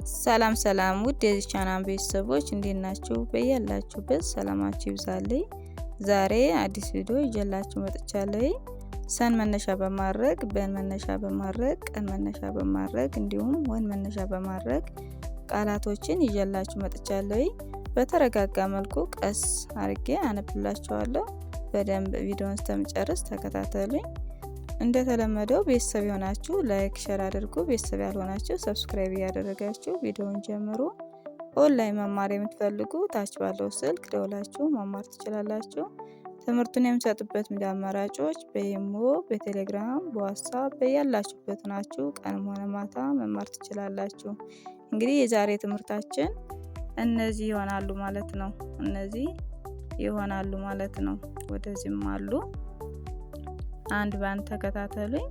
ሰላም ሰላም ውድ የዚህ ቻናል ቤተሰቦች እንዴት ናችሁ? በያላችሁበት ሰላማችሁ ይብዛልኝ። ዛሬ አዲስ ቪዲዮ ይዤላችሁ መጥቻለሁ። ሰን መነሻ በማድረግ በን መነሻ በማድረግ ቀን መነሻ በማድረግ እንዲሁም ወን መነሻ በማድረግ ቃላቶችን ይዤላችሁ መጥቻለሁ። በተረጋጋ መልኩ ቀስ አድርጌ አነብላችኋለሁ። በደንብ ቪዲዮውን እስከመጨረስ ተከታተሉኝ። እንደተለመደው ቤተሰብ የሆናችሁ ላይክ ሼር አድርጉ። ቤተሰብ ያልሆናችሁ ሰብስክራይብ እያደረጋችሁ ቪዲዮውን ጀምሩ። ኦንላይን መማር የምትፈልጉ ታች ባለው ስልክ ደውላችሁ መማር ትችላላችሁ። ትምህርቱን የምሰጥበት ሚዲያ አማራጮች በኢሞ፣ በቴሌግራም፣ በዋትስአፕ በያላችሁበት ናችሁ ቀንም ሆነ ማታ መማር ትችላላችሁ። እንግዲህ የዛሬ ትምህርታችን እነዚህ ይሆናሉ ማለት ነው። እነዚህ ይሆናሉ ማለት ነው። ወደዚህም አሉ። አንድ ባንድ ተከታተሉኝ።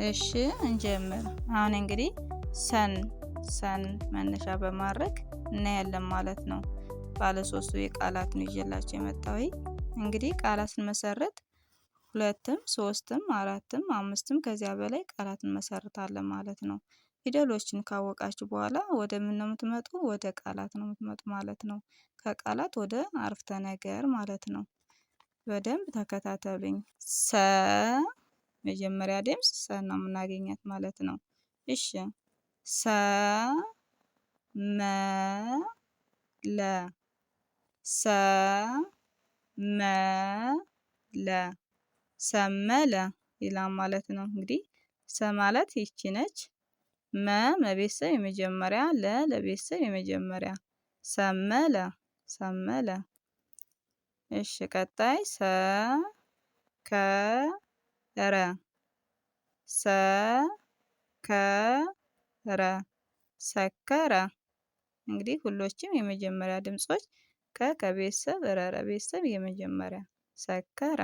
እሺ እንጀምር። አሁን እንግዲህ ሰን መነሻ በማድረግ እናያለን ማለት ነው። ባለ ሶስቱ የቃላት ነው ይዤላችሁ የመጣው። እንግዲህ ቃላት ስንመሰርት ሁለትም ሶስትም አራትም አምስትም ከዚያ በላይ ቃላት እንመሰርታለን ማለት ነው። ፊደሎችን ካወቃችሁ በኋላ ወደ ምን ነው የምትመጡ? ወደ ቃላት ነው የምትመጡ ማለት ነው። ከቃላት ወደ አረፍተ ነገር ማለት ነው። በደንብ ተከታተሉኝ። መጀመሪያ ድምፅ ሰ ነው የምናገኛት ማለት ነው። እሺ ሰመለ ይላል ማለት ነው። እንግዲህ ሰ ማለት ይቺ ነች። መቤተሰብ የመጀመሪያ ለቤተሰብ የመጀመሪያ ሰመለ። እሺ ቀጣይ ሰከረ። እንግዲህ ሁሎችም የመጀመሪያ ድምጾች ከቤተሰብ ቤተሰብ የመጀመሪያ ሰከረ።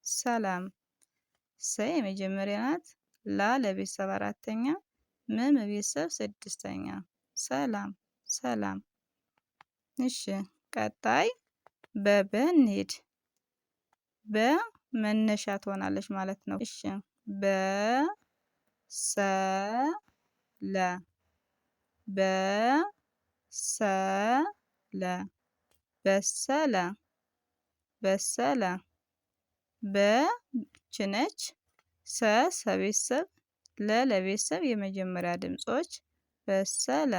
ሰላም። ሰ የመጀመሪያ ናት። ላ ለቤተሰብ አራተኛ፣ ም ለቤተሰብ ስድስተኛ። ሰላም። እሺ ቀጣይ በበ እንሂድ። በመነሻ ትሆናለች ማለት ነው። እሺ በሰለ። በች ነች። ሰቤተሰብ ለቤተሰብ የመጀመሪያ ድምጾች በሰለ።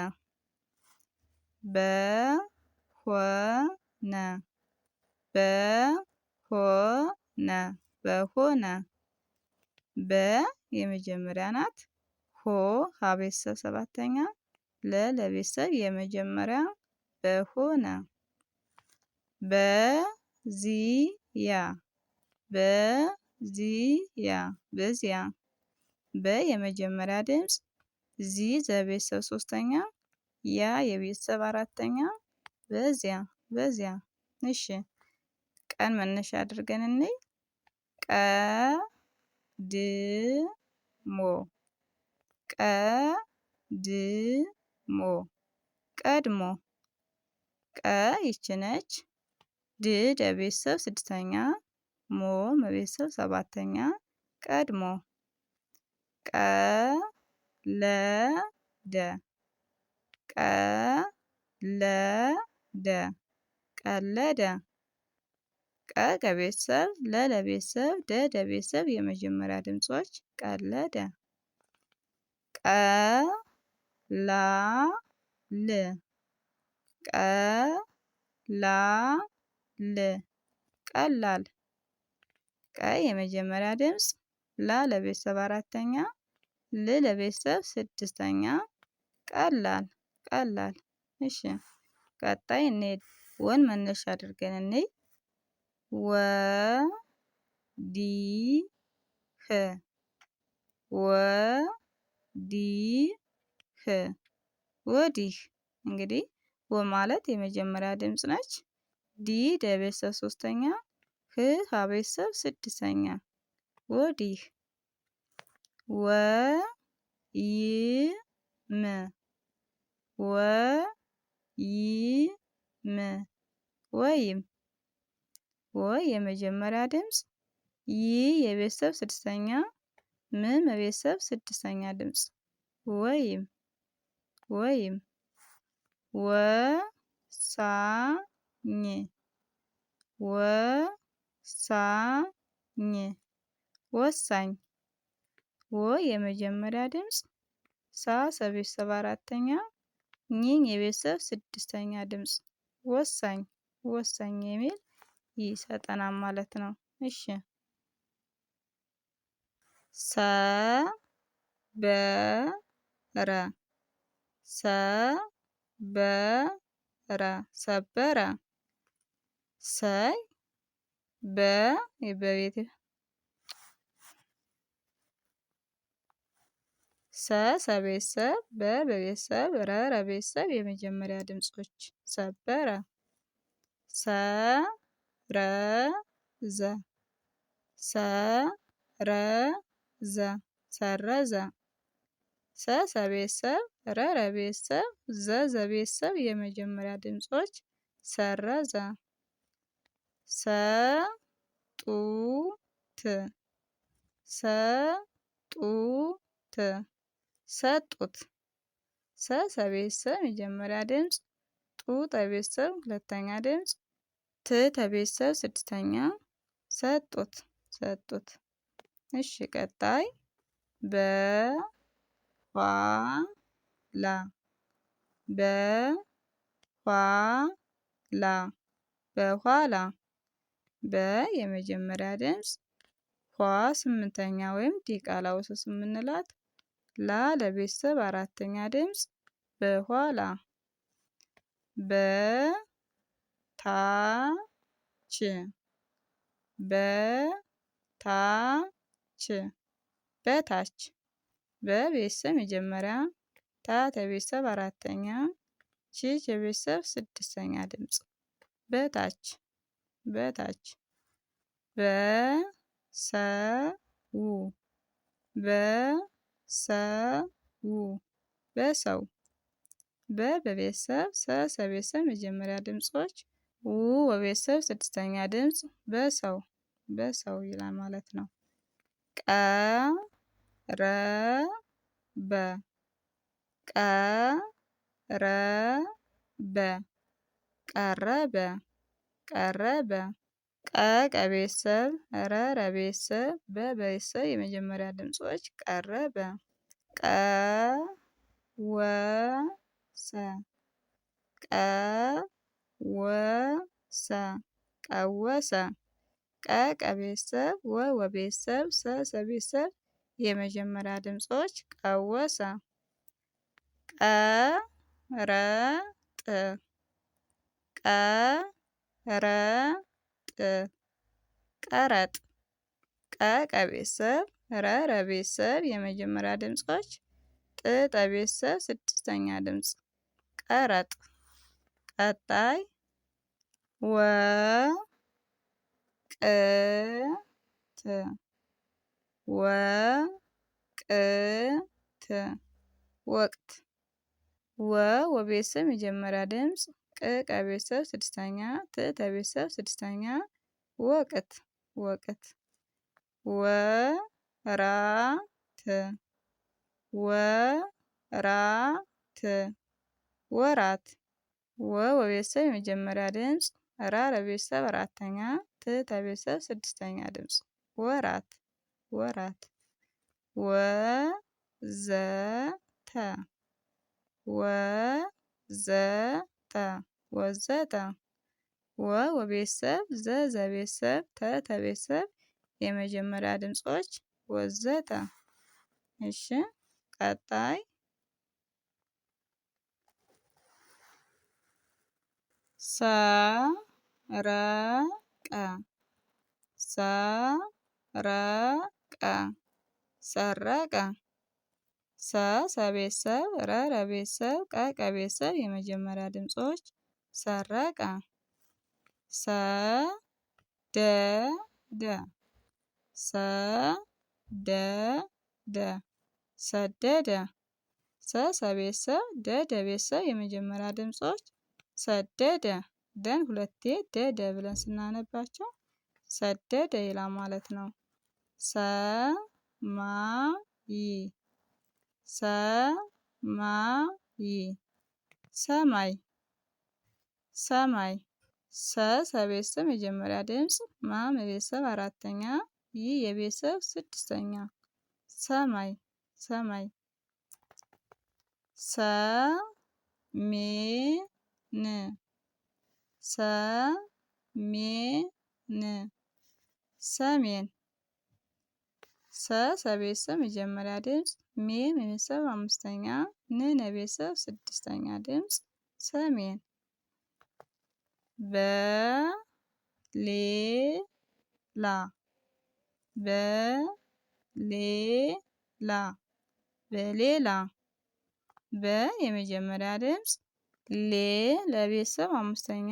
በሆነ። የመጀመሪያ ናት። ሀቤተሰብ ሰባተኛ፣ ለቤተሰብ የመጀመሪያ በሆነ። በዚያ። የመጀመሪያ ድምፅ፣ ዚ ዘቤተሰብ ሶስተኛ፣ ያ የቤተሰብ አራተኛ። በዚያ። እሺ ቀን መነሻ አድርገን እንይ። ቀድሞ። ቀ ይች ነች። ድ ለቤተሰብ ስድስተኛ፣ ሞ ለቤተሰብ ሰባተኛ። ቀድሞ። ቀለደ። ቀ ከቤተሰብ ለቤተሰብ ለቤተሰብ የመጀመሪያ ድምጾች ቀለደ። ቀላል። ቀ የመጀመሪያ ድምፅ፣ ላ ለቤተሰብ አራተኛ፣ ል ለቤተሰብ ስድስተኛ። ቀላል። እሺ ቀጣይ እንሂድ። ወን መነሻ አድርገን እንይ። ወዲህ። እንግዲህ ወ ማለት የመጀመሪያ ድምፅ ነች። ዲ ለቤተሰብ ሶስተኛ፣ ሀቤተሰብ ስድስተኛ። ወዲህ። ወይም ወይም ወ የመጀመሪያ ድምፅ ይ የቤተሰብ ስድስተኛ ም የቤተሰብ ስድስተኛ ድምፅ ወይም ወይም ወሳኝ ወሳኝ ወሳኝ ወ የመጀመሪያ ድምፅ ሳ የቤተሰብ አራተኛ ኝ የቤተሰብ ስድስተኛ ድምፅ ወሳኝ ወሳኝ የሚል ይሰጠናል ማለት ነው። እሺ ሰበረ ሰበረ ሰበረ ሰይ በቤት ሰቤተሰብ በቤተሰብ ረቤተሰብ የመጀመሪያ ድምጾች ሰበረ ሰረዘ ሰረዘ ሰረዘ ሰቤተሰብ ረቤተሰብ ዘቤተሰብ የመጀመሪያ ድምጾች ሰረዘ ሰጡት ሰጡት ሰጡት ሰቤተሰብ መጀመሪያ ድምፅ ጡ ተቤተሰብ ሁለተኛ ድምፅ ት ተቤተሰብ ስድስተኛ ሰጡት ሰጡት። እሺ ቀጣይ በኋላ በኋላ በኋላ በ የመጀመሪያ ድምፅ ኋ ስምንተኛ ወይም ዲቃላ ውስጥ የምንላት ላ ለቤተሰብ አራተኛ ድምፅ በኋላ በታች በታች በታች በቤተሰብ መጀመሪያ ታ ተቤተሰብ አራተኛ ች የቤተሰብ ስድስተኛ ድምፅ በታች በታች በሰው በሰው በሰው በቤተሰብ ሰቤተሰብ መጀመሪያ ድምጾች በቤተሰብ ስድስተኛ ድምፅ በሰው በሰው ይላል ማለት ነው። ቀረበ ቀረበ ቀረበ ቀረበ ቀቤተሰብ ረቤተሰብ በቤተሰብ የመጀመሪያ ድምጾች ቀረበ ቀወሰ ቀወሰ ቀወሰ ቀቤተሰብ ወቤተሰብ ሰቤተሰብ የመጀመሪያ ድምጾች ቀወሰ ቀረጥ ቀረጥ ቀረጥ ቀቤተሰብ ረቤተሰብ የመጀመሪያ ድምጾች ጥ ተቤተሰብ ስድስተኛ ድምፅ ቀረጥ። ቀጣይ ወቅት ወቅት ወቅት ወቤተሰብ መጀመሪያ ድምፅ ቀቤተሰብ ስድስተኛ ት ተቤተሰብ ስድስተኛ ወቅት ወቅት ወራት ወራት ወራት ወቤተሰብ የመጀመሪያ ድምፅ ለቤተሰብ አራተኛ ት ተቤተሰብ ስድስተኛ ድምፅ ወራት ወራት ወዘተ ወዘተ ወዘተ ወቤተሰብ ዘቤተሰብ ተቤተሰብ የመጀመሪያ ድምጾች ወዘተ። እሺ ቀጣይ ሰረቀ ሰረቀ ሰረቀ ሰቤተሰብ ረቤተሰብ ቀቤተሰብ የመጀመሪያ ድምጾች ሰረቀ ሰደደ ሰደደ ሰደደ ሰቤተሰብ ደቤተሰብ የመጀመሪያ ድምጾች ሰደደ ደን ሁለቴ ደደ ብለን ስናነባቸው ሰደደ ይላል ማለት ነው። ሰማይ ሰማይ ሰማይ ሰማይ ሰቤተሰብ መጀመሪያ ድምጽ የቤተሰብ አራተኛ የቤተሰብ ስድስተኛ ሰማይ ሰማይ ሰሜን ሰሜን ሰቤተሰብ መጀመሪያ ድምጽ የቤተሰብ አምስተኛ የቤተሰብ ስድስተኛ ድምጽ ሰሜን በሌላ በሌላ የመጀመሪያ ድምጽ ለቤተሰብ አምስተኛ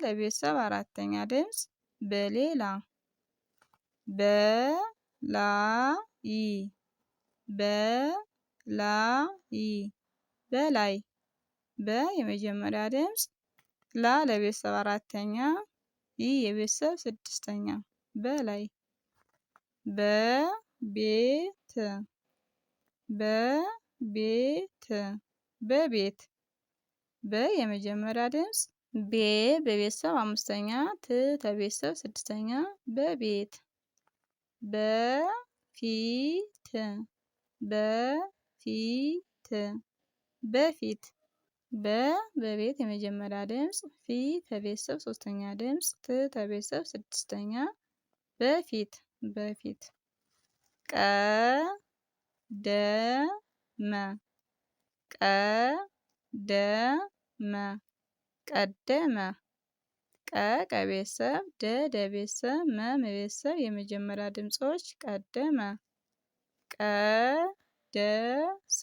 ለቤተሰብ አራተኛ ድምጽ በሌላ በላይ የመጀመሪያ ድምጽ ለቤተሰብ አራተኛ የቤተሰብ ስድስተኛ በላይ በቤት በቤት የመጀመሪያ ድምጽ በቤተሰብ አምስተኛ ተቤተሰብ ስድስተኛ በቤት በፊት በፊት በቤት የመጀመሪያ ድምጽ ተቤተሰብ ሶስተኛ ድምጽ ተቤተሰብ ስድስተኛ በፊት ቀደመ ቀደመ ከቤተሰብ ደቤተሰብ መቤተሰብ የመጀመሪያ ድምጾች ቀደመ ቀደሰ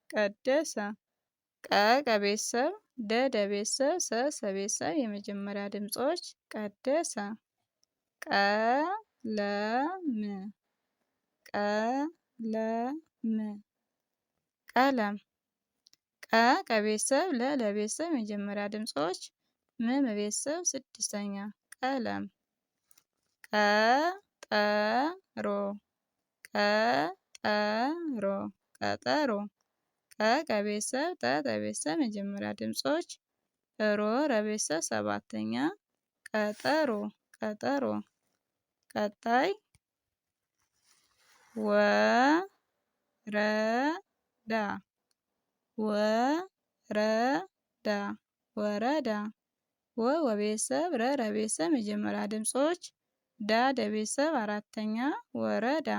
ቀደሰ ከቤተሰብ ደቤተሰብ ሰቤተሰብ የመጀመሪያ ድምጾች ቀደሰ ቀለም ከቤተሰብ ለቤተሰብ የመጀመሪያ ድምጾች ቤተሰብ ስድስተኛ ቀለም ቀጠሮ ቀጠሮ ከቤተሰብ ተቤተሰብ መጀመሪያ ድምጾች ለቤተሰብ ሰባተኛ ቀጠሮ ቀጣይ ወረዳ ወረዳ ወቤተሰብ ለቤተሰብ መጀመሪያ ድምጾች ደቤተሰብ አራተኛ ወረዳ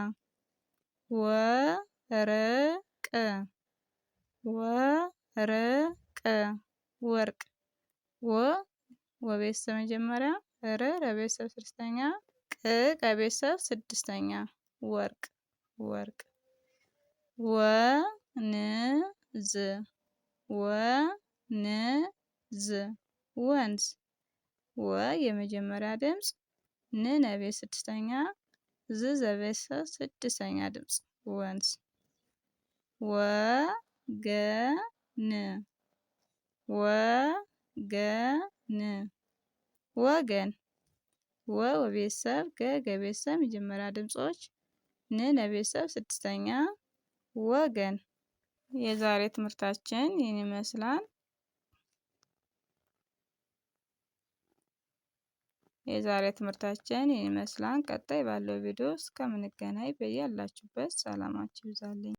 ወርቅ ወርቅ ወቤተሰብ መጀመሪያ ለቤተሰብ ስድስተኛ ከቤተሰብ ስድስተኛ ወርቅ ወንዝ ወንዝ የመጀመሪያ ድምጽ ለቤት ስድስተኛ ዘቤተሰብ ስድስተኛ ድምጽ ወንዝ ወገን ወቤተሰብ ገቤተሰብ መጀመሪያ ድምጾች ለቤተሰብ ስድስተኛ ወገን። የዛሬ ትምህርታችን ይህን ይመስላል። ቀጣይ ባለው ቪዲዮ እስከምንገናኝ በያላችሁበት ሰላማችሁ ይብዛልኝ።